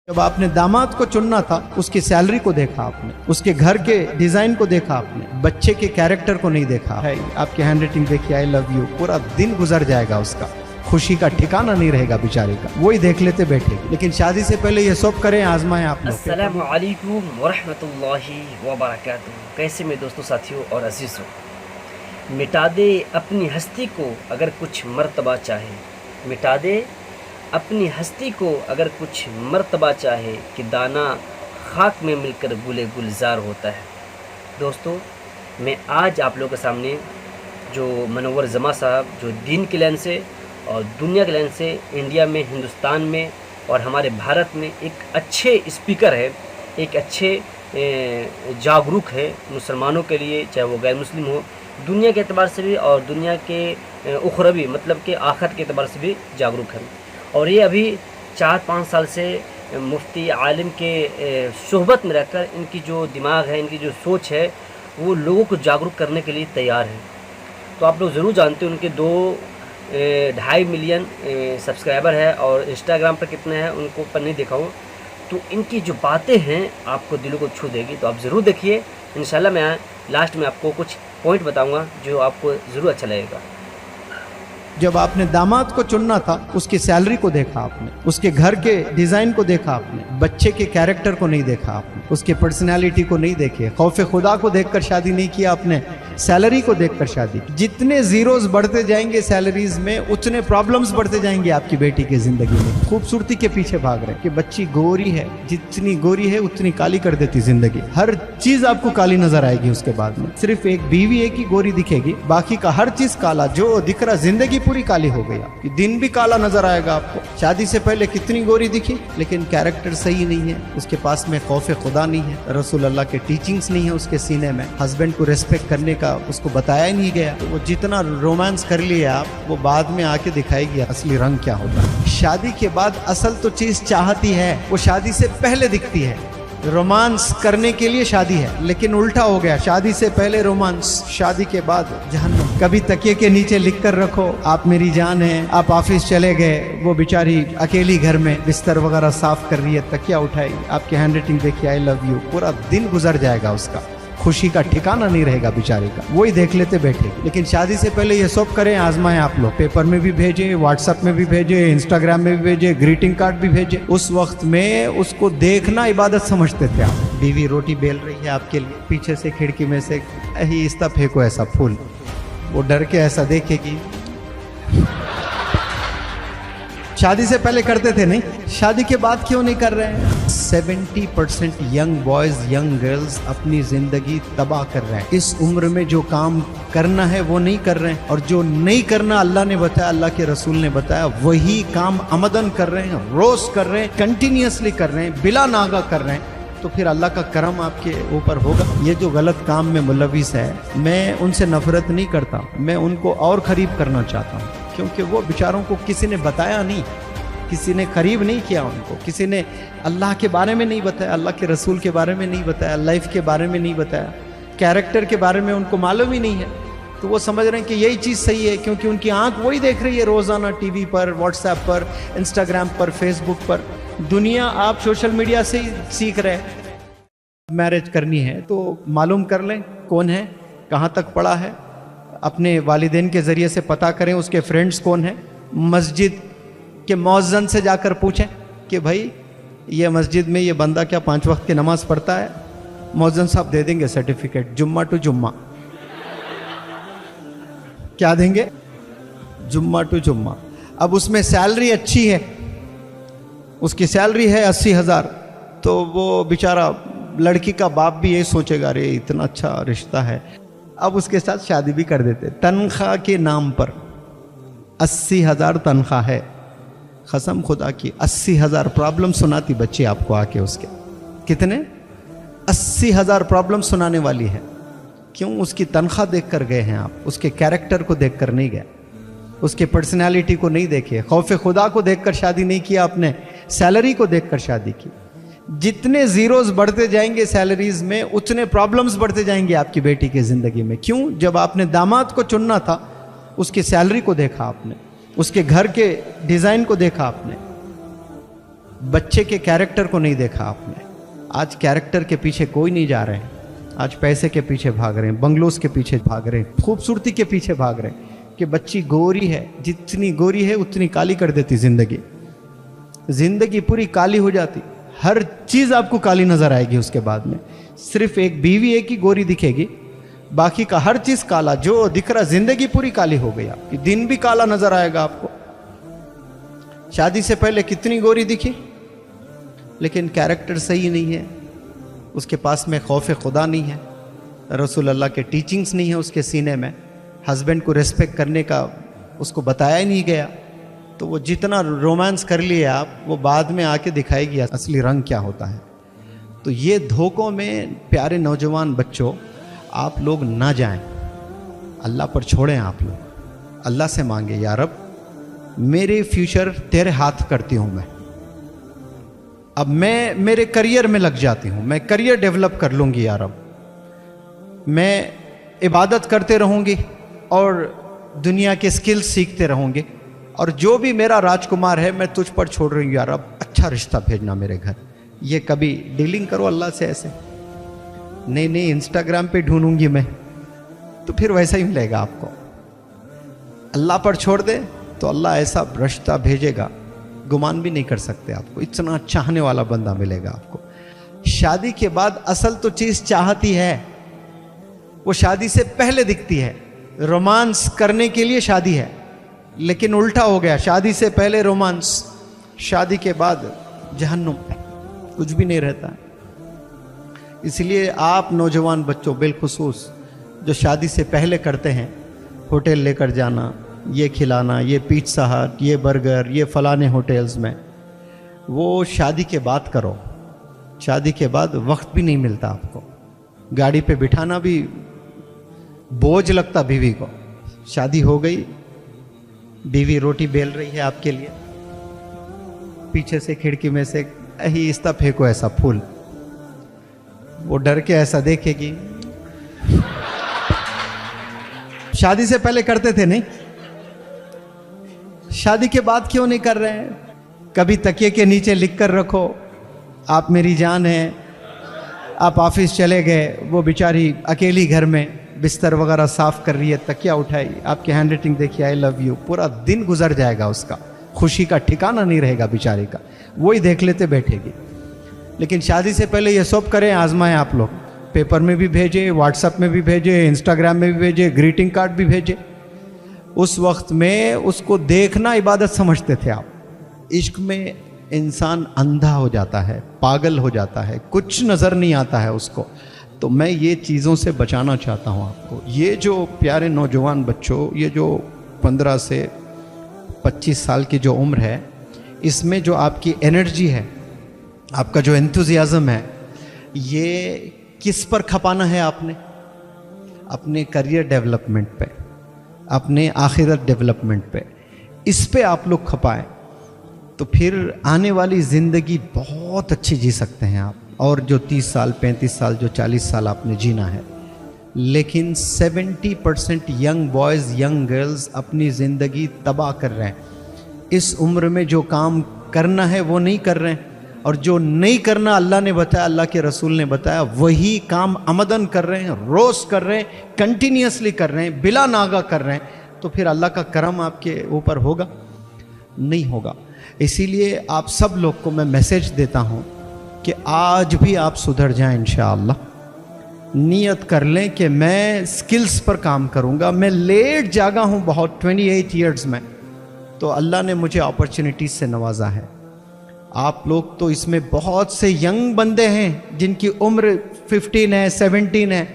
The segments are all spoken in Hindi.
जब आपने दामाद को चुनना था, उसकी सैलरी को देखा आपने, उसके घर के डिजाइन को देखा आपने, बच्चे के कैरेक्टर को नहीं देखा है। आपकी हैंडराइटिंग देखिए, आई लव यू, पूरा दिन गुजर जाएगा, उसका खुशी का ठिकाना नहीं रहेगा बेचारे का, वही देख लेते बैठे। लेकिन शादी से पहले ये सब करें, आजमाएं आप लोग। अस्सलामु अलैकुम वरहमतुल्लाहि वबरकातुहू। कैसे में दोस्तों, साथियों और अजीज़ों, मिटा दे अपनी हस्ती को अगर कुछ मर्तबा चाहे, मिटा दे अपनी हस्ती को अगर कुछ मर्तबा चाहे, कि दाना खाक में मिलकर गुले गुलजार होता है। दोस्तों, मैं आज आप लोगों के सामने जो मनव्वर जमा साहब, जो दीन के लाइन से और दुनिया के लाइन से इंडिया में, हिंदुस्तान में और हमारे भारत में एक अच्छे स्पीकर है, एक अच्छे जागरूक है मुसलमानों के लिए, चाहे वो गैर मुस्लिम हो, दुनिया के एतबार से भी और दुनिया के उखरवी मतलब के आखिरत के एतबार से भी जागरूक है। और ये अभी 4-5 साल से मुफ्ती आलिम के सोहबत में रहकर इनकी जो दिमाग है, इनकी जो सोच है, वो लोगों को जागरूक करने के लिए तैयार है। तो आप लोग ज़रूर जानते हैं उनके 2.5 मिलियन सब्सक्राइबर है, और इंस्टाग्राम पर कितने हैं उनको पर नहीं देखा हूँ। तो इनकी जो बातें हैं आपको दिलों को छू देगी, तो आप ज़रूर देखिए। इंशाल्लाह मैं लास्ट में आपको कुछ पॉइंट बताऊँगा जो आपको ज़रूर अच्छा लगेगा। जब आपने दामाद को चुनना था, उसकी सैलरी को देखा आपने, उसके घर के डिजाइन को देखा आपने, बच्चे के कैरेक्टर को नहीं देखा आपने, उसके पर्सनालिटी को नहीं देखे, खौफे खुदा को देखकर शादी नहीं किया आपने, सैलरी को देखकर शादी। जितने जीरोस बढ़ते जाएंगे सैलरीज में, उतने प्रॉब्लम्स बढ़ते जाएंगे आपकी बेटी की जिंदगी में। खूबसूरती के पीछे भाग रहे कि बच्ची गोरी है, जितनी गोरी है उतनी काली कर देती जिंदगी। हर चीज आपको काली नजर आएगी उसके बाद में। सिर्फ एक बीवी एक ही गोरी दिखेगी, बाकी का हर चीज काला जो दिख रहा, जिंदगी पूरी काली हो गई आपकी, दिन भी काला नजर आएगा आपको। शादी से पहले कितनी गोरी दिखी, लेकिन कैरेक्टर सही नहीं है, उसके पास में खौफे खुदा नहीं है, रसूल अल्लाह के टीचिंग्स नहीं है उसके सीने में, हस्बैंड को रेस्पेक्ट करने का उसको बताया ही नहीं गया। तो वो जितना रोमांस कर लिए आप, वो बाद में आके दिखाएगी असली रंग क्या होता है। शादी के बाद असल तो चीज चाहती है, वो शादी से पहले दिखती है। रोमांस करने के लिए शादी है, लेकिन उल्टा हो गया, शादी से पहले रोमांस, शादी के बाद जहन्नम। कभी तकिए के नीचे लिख कर रखो आप मेरी जान है, आप ऑफिस चले गए, वो बेचारी अकेली घर में बिस्तर वगैरह साफ कर रही है, तकिया उठाई, आपकी हैंडराइटिंग देखिए, आई लव यू, पूरा दिन गुजर जाएगा, उसका खुशी का ठिकाना नहीं रहेगा बेचारे का, वही देख लेते बैठे। लेकिन शादी से पहले ये सब करें, आजमाएं आप लोग। पेपर में भी भेजे, व्हाट्सएप में भी भेजे, इंस्टाग्राम में भी भेजे, ग्रीटिंग कार्ड भी भेजे। उस वक्त में उसको देखना इबादत समझते थे आप। बीवी रोटी बेल रही है आपके लिए, पीछे से खिड़की में से इस्ता फेंको ऐसा फूल, वो डर के ऐसा देखेगी। शादी से पहले करते थे नहीं, शादी के बाद क्यों नहीं कर रहे हैं? 70% यंग बॉयज, यंग गर्ल्स अपनी जिंदगी तबाह कर रहे हैं। इस उम्र में जो काम करना है वो नहीं कर रहे हैं, और जो नहीं करना अल्लाह ने बताया, अल्लाह के रसूल ने बताया, वही काम अमदन कर रहे हैं, रोज कर रहे हैं, कंटिन्यूसली कर रहे हैं, बिला नागा कर रहे हैं। तो फिर अल्लाह का करम आपके ऊपर होगा। ये जो गलत काम में मुलविस है, मैं उनसे नफरत नहीं करता, मैं उनको और करीब करना चाहता हूँ, क्योंकि वो बेचारों को किसी ने बताया नहीं, किसी ने करीब नहीं किया उनको, किसी ने अल्लाह के बारे में नहीं बताया, अल्लाह के रसूल के बारे में नहीं बताया, लाइफ के बारे में नहीं बताया, कैरेक्टर के बारे में उनको मालूम ही नहीं है। तो वो समझ रहे हैं कि यही चीज़ सही है, क्योंकि उनकी आंख वही देख रही है रोज़ाना, टीवी पर, व्हाट्सएप पर, इंस्टाग्राम पर, फेसबुक पर। दुनिया आप सोशल मीडिया से ही सीख रहे हैं। मैरिज करनी है तो मालूम कर लें कौन है, कहाँ तक पढ़ा है, अपने वालिदैन के ज़रिए से पता करें उसके फ्रेंड्स कौन है, मस्जिद के मौज़न से जाकर पूछें कि भाई ये मस्जिद में ये बंदा क्या 5 वक्त की नमाज़ पढ़ता है। मौज़न साहब दे देंगे सर्टिफिकेट, जुम्मा टू जुम्मा। क्या देंगे? जुम्मा टू जुम्मा। अब उसमें सैलरी अच्छी है, उसकी सैलरी है 80,000, तो वो बेचारा लड़की का बाप भी यही सोचेगा, अरे इतना अच्छा रिश्ता है, अब उसके साथ शादी भी कर देते। तनख्वाह के नाम पर 80,000 तनख्वाह है, कसम खुदा की 80,000 प्रॉब्लम सुनाती बच्ची आपको आके उसके। कितने? 80,000 प्रॉब्लम सुनाने वाली है। क्यों? उसकी तनख्वाह देख कर गए हैं आप, उसके कैरेक्टर को देख कर नहीं गए, उसके पर्सनालिटी को नहीं देखे, खौफे खुदा को देखकर शादी नहीं किया आपने, सैलरी को देखकर शादी की। जितने जीरोस बढ़ते जाएंगे सैलरीज में, उतने प्रॉब्लम्स बढ़ते जाएंगे आपकी बेटी की जिंदगी में। क्यों? जब आपने दामाद को चुनना था, उसकी सैलरी को देखा आपने, उसके घर के डिजाइन को देखा आपने, बच्चे के कैरेक्टर को नहीं देखा आपने। आज कैरेक्टर के पीछे कोई नहीं जा रहे हैं, आज पैसे के पीछे भाग रहे हैं, बंगलोज के पीछे भाग रहे हैं, खूबसूरती के पीछे भाग रहे हैं कि बच्ची गोरी है, जितनी गोरी है उतनी काली कर देती जिंदगी। जिंदगी पूरी काली हो जाती, हर चीज आपको काली नजर आएगी। उसके बाद में सिर्फ एक बीवी एक ही गोरी दिखेगी, बाकी का हर चीज काला जो दिख रहा, जिंदगी पूरी काली हो गई आपकी। दिन भी काला नजर आएगा आपको। शादी से पहले कितनी गोरी दिखी, लेकिन कैरेक्टर सही नहीं है, उसके पास में खौफ खुदा नहीं है, रसूल अल्लाह के टीचिंग्स नहीं है उसके सीने में, हस्बैंड को रिस्पेक्ट करने का उसको बताया ही नहीं गया। तो वो जितना रोमांस कर लिए आप, वो बाद में आके दिखाएगी असली रंग क्या होता है। तो ये धोखों में प्यारे नौजवान बच्चों आप लोग ना जाएं, अल्लाह पर छोड़ें। आप लोग अल्लाह से मांगे, या रब मेरे फ्यूचर तेरे हाथ करती हूँ मैं, अब मैं मेरे करियर में लग जाती हूँ, मैं करियर डेवलप कर लूँगी या रब, मैं इबादत करते रहूँगी और दुनिया के स्किल्स सीखते रहूँगी, और जो भी मेरा राजकुमार है मैं तुझ पर छोड़ रही हूँ या रब, अच्छा रिश्ता भेजना मेरे घर। ये कभी डीलिंग करो अल्लाह से ऐसे, नहीं नहीं इंस्टाग्राम पे ढूंढूंगी मैं, तो फिर वैसा ही मिलेगा आपको। अल्लाह पर छोड़ दे तो अल्लाह ऐसा रिश्ता भेजेगा, गुमान भी नहीं कर सकते आपको, इतना चाहने वाला बंदा मिलेगा आपको। शादी के बाद असल तो चीज चाहती है, वो शादी से पहले दिखती है। रोमांस करने के लिए शादी है, लेकिन उल्टा हो गया, शादी से पहले रोमांस, शादी के बाद जहन्नुम, कुछ भी नहीं रहता है। इसलिए आप नौजवान बच्चों बिलखुसूस जो शादी से पहले करते हैं, होटल लेकर जाना, ये खिलाना, ये पिज़्ज़ा हट, ये बर्गर, ये फलाने होटल्स में, वो शादी के बाद करो। शादी के बाद वक्त भी नहीं मिलता आपको, गाड़ी पे बिठाना भी बोझ लगता बीवी को। शादी हो गई, बीवी रोटी बेल रही है आपके लिए, पीछे से खिड़की में से आहिस्ता फेंको ऐसा फूल, वो डर के ऐसा देखेगी। शादी से पहले करते थे नहीं, शादी के बाद क्यों नहीं कर रहे हैं? कभी तकिए के नीचे लिख कर रखो, आप मेरी जान हैं। आप ऑफिस चले गए, वो बेचारी अकेली घर में बिस्तर वगैरह साफ कर रही है, तकिया उठाई, आपकी हैंड राइटिंग देखिए आई लव यू, पूरा दिन गुजर जाएगा, उसका खुशी का ठिकाना नहीं रहेगा बेचारी का, वही देख लेते बैठेगी। लेकिन शादी से पहले ये सब करें, आजमाएं आप लोग, पेपर में भी भेजे, व्हाट्सएप में भी भेजे, इंस्टाग्राम में भी भेजे, ग्रीटिंग कार्ड भी भेजे। उस वक्त में उसको देखना इबादत समझते थे आप। इश्क में इंसान अंधा हो जाता है, पागल हो जाता है, कुछ नज़र नहीं आता है उसको। तो मैं ये चीज़ों से बचाना चाहता हूँ आपको। ये जो प्यारे नौजवान बच्चों, ये जो 15 से 25 साल की जो उम्र है, इसमें जो आपकी एनर्जी है, आपका जो एंथुजियाज़म है, ये किस पर खपाना है आपने? अपने करियर डेवलपमेंट पे, अपने आखिरत डेवलपमेंट पे, इस पे आप लोग खपाएं, तो फिर आने वाली ज़िंदगी बहुत अच्छी जी सकते हैं आप। और जो 30 साल 35 साल जो 40 साल आपने जीना है, लेकिन 70% यंग बॉयज़ यंग गर्ल्स अपनी ज़िंदगी तबाह कर रहे हैं। इस उम्र में जो काम करना है वो नहीं कर रहे हैं, और जो नहीं करना अल्लाह ने बताया, अल्लाह के रसूल ने बताया, वही काम अमदन कर रहे हैं, रोज़ कर रहे हैं, कंटिन्यूसली कर रहे हैं, बिला नागा कर रहे हैं। तो फिर अल्लाह का करम आपके ऊपर होगा? नहीं होगा। इसीलिए आप सब लोग को मैं मैसेज देता हूँ कि आज भी आप सुधर जाएं इंशाअल्लाह। नियत कर लें कि मैं स्किल्स पर काम करूँगा। मैं लेट जागा हूँ बहुत, 28 ईयर्स में, तो अल्लाह ने मुझे अपॉर्चुनिटीज से नवाजा है। आप लोग तो इसमें बहुत से यंग बंदे हैं जिनकी उम्र 15 है, 17 है,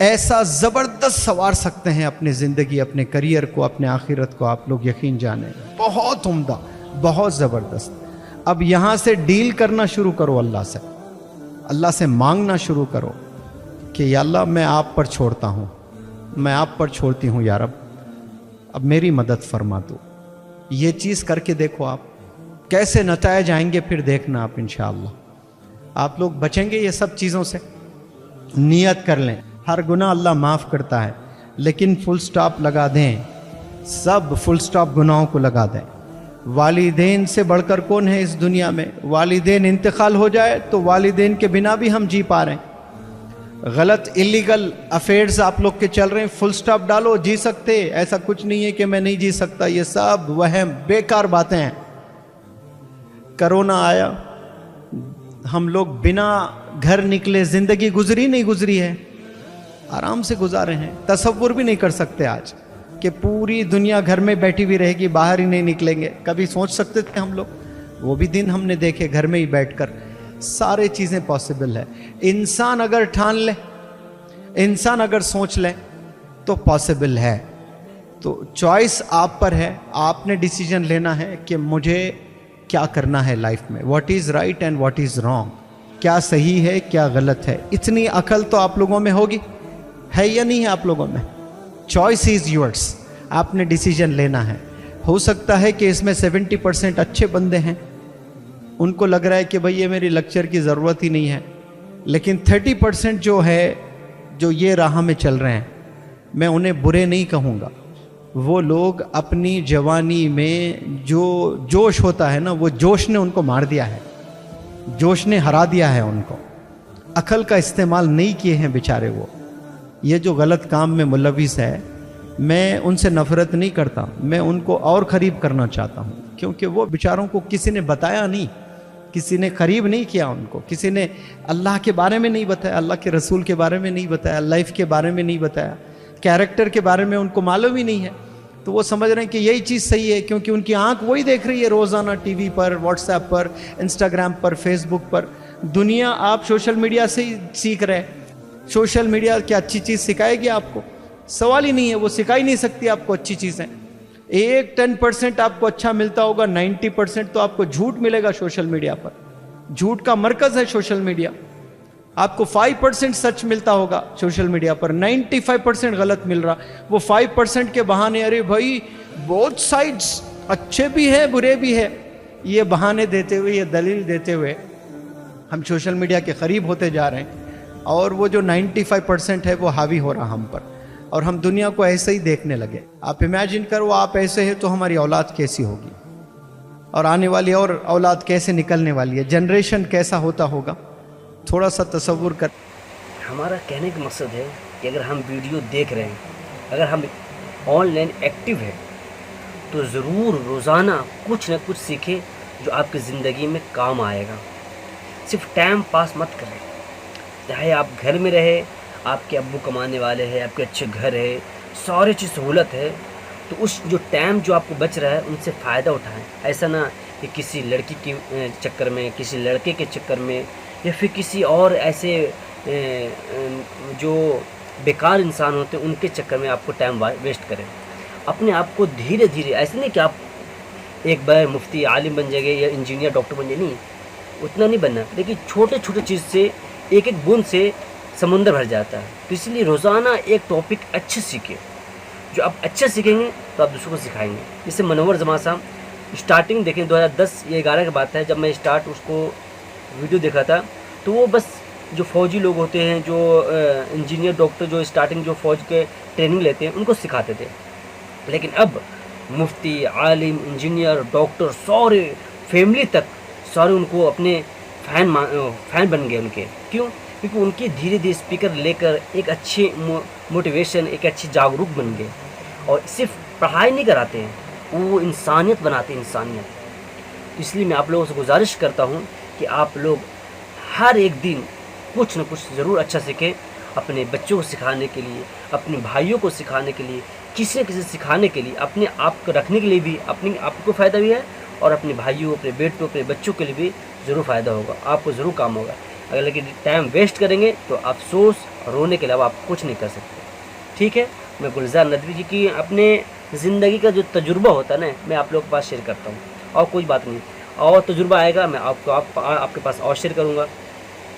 ऐसा ज़बरदस्त संवार सकते हैं अपनी ज़िंदगी, अपने करियर को, अपने आखिरत को। आप लोग यकीन जाने, बहुत उम्दा, बहुत ज़बरदस्त। अब यहाँ से डील करना शुरू करो अल्लाह से, अल्लाह से मांगना शुरू करो कि या अल्लाह मैं आप पर छोड़ता हूँ, मैं आप पर छोड़ती हूँ या रब, अब मेरी मदद फरमा दो। ये चीज़ करके देखो आप कैसे नतायज आएंगे, फिर देखना आप इंशाअल्लाह आप लोग बचेंगे ये सब चीज़ों से। नियत कर लें, हर गुनाह अल्लाह माफ़ करता है, लेकिन फुल स्टॉप लगा दें, सब फुल स्टॉप गुनाहों को लगा दें। वालिदैन से बढ़कर कौन है इस दुनिया में? वालिदैन इंतकाल हो जाए तो वालिदैन के बिना भी हम जी पा रहे हैं। गलत इलीगल अफेयर्स आप लोग के चल रहे हैं, फुल स्टॉप डालो, जी सकते, ऐसा कुछ नहीं है कि मैं नहीं जी सकता, ये सब वहम बेकार बातें हैं। कोरोना आया, हम लोग बिना घर निकले जिंदगी गुजरी नहीं गुजरी है, आराम से गुजारे हैं। तसव्वुर भी नहीं कर सकते आज कि पूरी दुनिया घर में बैठी हुई रहेगी, बाहर ही नहीं निकलेंगे। कभी सोच सकते थे हम लोग? वो भी दिन हमने देखे, घर में ही बैठकर सारे चीजें पॉसिबल है। इंसान अगर ठान ले, इंसान अगर सोच ले तो पॉसिबल है। तो चॉइस आप पर है, आपने डिसीजन लेना है कि मुझे क्या करना है लाइफ में, what is right and what is wrong, क्या सही है क्या गलत है। इतनी अकल तो आप लोगों में होगी, है या नहीं है आप लोगों में? चॉइस इज योर्स, आपने डिसीजन लेना है। हो सकता है कि इसमें 70% अच्छे बंदे हैं, उनको लग रहा है कि भाई ये मेरी लेक्चर की ज़रूरत ही नहीं है, लेकिन 30% जो है, जो ये राह में चल रहे हैं, मैं उन्हें बुरे नहीं कहूँगा। वो लोग अपनी जवानी में जो जोश होता है ना, वो जोश ने उनको मार दिया है, जोश ने हरा दिया है उनको। अकल का इस्तेमाल नहीं किए हैं बेचारे वो। ये जो गलत काम में मुलविस है, मैं उनसे नफ़रत नहीं करता, मैं उनको और करीब करना चाहता हूँ, क्योंकि वो बेचारों को किसी ने बताया नहीं, किसी ने करीब नहीं किया उनको, किसी ने अल्लाह के बारे में नहीं बताया, अल्लाह के रसूल के बारे में नहीं बताया, लाइफ के बारे में नहीं बताया, कैरेक्टर के बारे में उनको मालूम ही नहीं है। तो वो समझ रहे हैं कि यही चीज़ सही है, क्योंकि उनकी आंख वही देख रही है रोज़ाना, टीवी पर, व्हाट्सएप पर, इंस्टाग्राम पर, फेसबुक पर। दुनिया आप सोशल मीडिया से ही सीख रहे हैं। सोशल मीडिया क्या अच्छी चीज़ सिखाएगी आपको? सवाल ही नहीं है, वो सिखा ही नहीं सकती आपको अच्छी चीज़ें। 10% आपको अच्छा मिलता होगा, 90% तो आपको झूठ मिलेगा सोशल मीडिया पर। झूठ का मरकज है सोशल मीडिया। आपको 5% सच मिलता होगा सोशल मीडिया पर, 95% गलत मिल रहा। वो 5% के बहाने, अरे भाई बोथ साइड्स अच्छे भी है बुरे भी है, ये बहाने देते हुए, ये दलील देते हुए हम सोशल मीडिया के करीब होते जा रहे हैं, और वो जो 95% है वो हावी हो रहा हम पर, और हम दुनिया को ऐसे ही देखने लगे। आप इमेजिन करो, आप ऐसे हैं तो हमारी औलाद कैसी होगी, और आने वाली और औलाद कैसे निकलने वाली है, जनरेशन कैसा होता होगा, थोड़ा सा तसव्वुर कर। हमारा कहने का मकसद है कि अगर हम वीडियो देख रहे हैं, अगर हम ऑनलाइन एक्टिव हैं, तो ज़रूर रोज़ाना कुछ ना कुछ सीखें जो आपकी ज़िंदगी में काम आएगा। सिर्फ टाइम पास मत करें। चाहे आप घर में रहे, आपके अब्बू कमाने वाले हैं, आपके अच्छे घर है, सारी चीज़ सहूलत है, तो उस जो टाइम जो आपको बच रहा है उनसे फ़ायदा उठाएं। ऐसा ना कि किसी लड़की के चक्कर में, किसी लड़के के चक्कर में, या फिर किसी और ऐसे जो बेकार इंसान होते हैं उनके चक्कर में आपको टाइम वेस्ट करें। अपने आप को धीरे धीरे, ऐसे नहीं कि आप एक बार मुफ्ती आलिम बन जाएंगे या इंजीनियर डॉक्टर बन जाएंगे, नहीं, उतना नहीं बनना। लेकिन छोटे छोटे चीज़ से, एक एक बूंद से समुंदर भर जाता है। तो इसलिए रोज़ाना एक टॉपिक अच्छे सीखें। जो आप अच्छे सीखेंगे तो आप दूसरों को सिखाएंगे। जैसे मनोवर जमां साहब, स्टार्टिंग देखें 2010 या 11 की बात है, जब मैं स्टार्ट उसको वीडियो देखा था, तो वो बस जो फौजी लोग होते हैं, जो इंजीनियर डॉक्टर, जो स्टार्टिंग जो फौज के ट्रेनिंग लेते हैं, उनको सिखाते थे। लेकिन अब मुफ्ती, आलिम, इंजीनियर, डॉक्टर, सारे फैमिली तक सारे उनको अपने फ़ैन बन गए उनके। क्यों? क्योंकि उनके धीरे धीरे स्पीकर लेकर एक अच्छे मोटिवेशन, एक अच्छी जागरूक बन गए। और सिर्फ पढ़ाई नहीं कराते हैं, वो इंसानियत बनाते हैं, इंसानियत। इसलिए मैं आप लोगों से गुजारिश करता हूँ कि आप लोग हर एक दिन कुछ न कुछ ज़रूर अच्छा सीखें, अपने बच्चों को सिखाने के लिए, अपने भाइयों को सिखाने के लिए, किसी न किसी सिखाने के लिए, अपने आप को रखने के लिए भी, अपने आपको फ़ायदा भी है, और अपने भाइयों, अपने बेटों, अपने बच्चों के लिए भी ज़रूर फ़ायदा होगा, आपको ज़रूर काम होगा। अगर लेकिन टाइम वेस्ट करेंगे तो अफसोस, रोने के अलावा आप कुछ नहीं कर सकते। ठीक है, मैं गुलजार नदवी जी की अपने ज़िंदगी का जो तजुर्बा होता है ना, मैं आप लोगों के पास शेयर करता हूँ, और कोई बात नहीं। और तजुर्बा आएगा मैं आपके पास और शेयर करूँगा।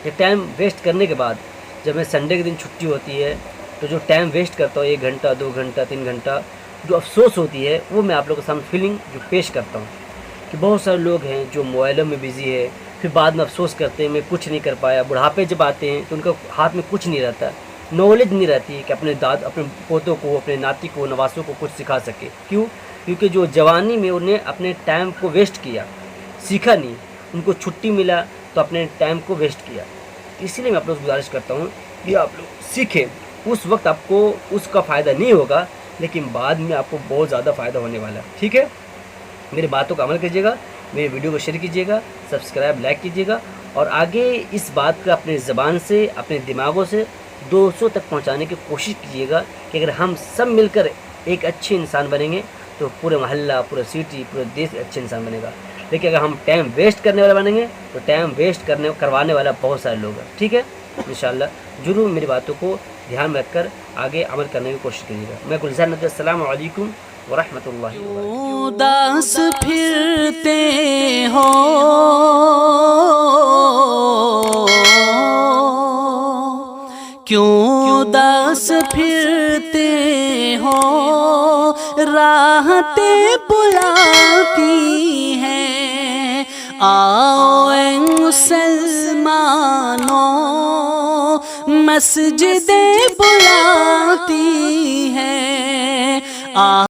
ये टाइम वेस्ट करने के बाद, जब मैं संडे के दिन छुट्टी होती है, तो जो टाइम वेस्ट करता हूँ 1 घंटा, 2 घंटा, 3 घंटा, जो अफसोस होती है, वो मैं आप लोगों के सामने फीलिंग जो पेश करता हूँ। कि बहुत सारे लोग हैं जो मोबाइलों में बिज़ी है, फिर बाद में अफसोस करते हैं मैं कुछ नहीं कर पाया। बुढ़ापे जब आते हैं तो उनका हाथ में कुछ नहीं रहता, नॉलेज नहीं रहती है कि अपने पोतों को, अपने नाती को, नवासों को कुछ सिखा सके। क्यों? क्योंकि जो जवानी में उन्हें अपने टाइम को वेस्ट किया, सीखा नहीं, उनको छुट्टी मिला तो अपने टाइम को वेस्ट किया। इसीलिए मैं आप लोग से गुजारिश करता हूँ कि आप लोग सीखें। उस वक्त आपको उसका फ़ायदा नहीं होगा, लेकिन बाद में आपको बहुत ज़्यादा फ़ायदा होने वाला है। ठीक है, मेरी बातों का अमल कीजिएगा, मेरे वीडियो को शेयर कीजिएगा, सब्सक्राइब लाइक कीजिएगा, और आगे इस बात का अपने ज़बान से, अपने दिमागों से 200 तक पहुंचाने की कोशिश कीजिएगा कि अगर हम सब मिलकर एक अच्छे इंसान बनेंगे तो पूरे मोहल्ला, पूरा सिटी, पूरे देश अच्छे इंसान बनेगा। लेकिन अगर हम टाइम वेस्ट करने वाला बनेंगे तो टाइम वेस्ट करवाने वाला बहुत सारे लोग हैं। ठीक है, इंशाल्लाह ज़रूर मेरी बातों को ध्यान में रखकर आगे अमल करने की कोशिश कीजिएगा। मैं गुलजार नबी, अस्सलामु अलैकुम व रहमतुल्लाहि व बरकातुहू। उदास फिरते हो, क्यों उदास फिरते हो, राहतें बुलाती हैं। आओ ऐ मुसलमानों, मस्जिदें बुलाती हैं।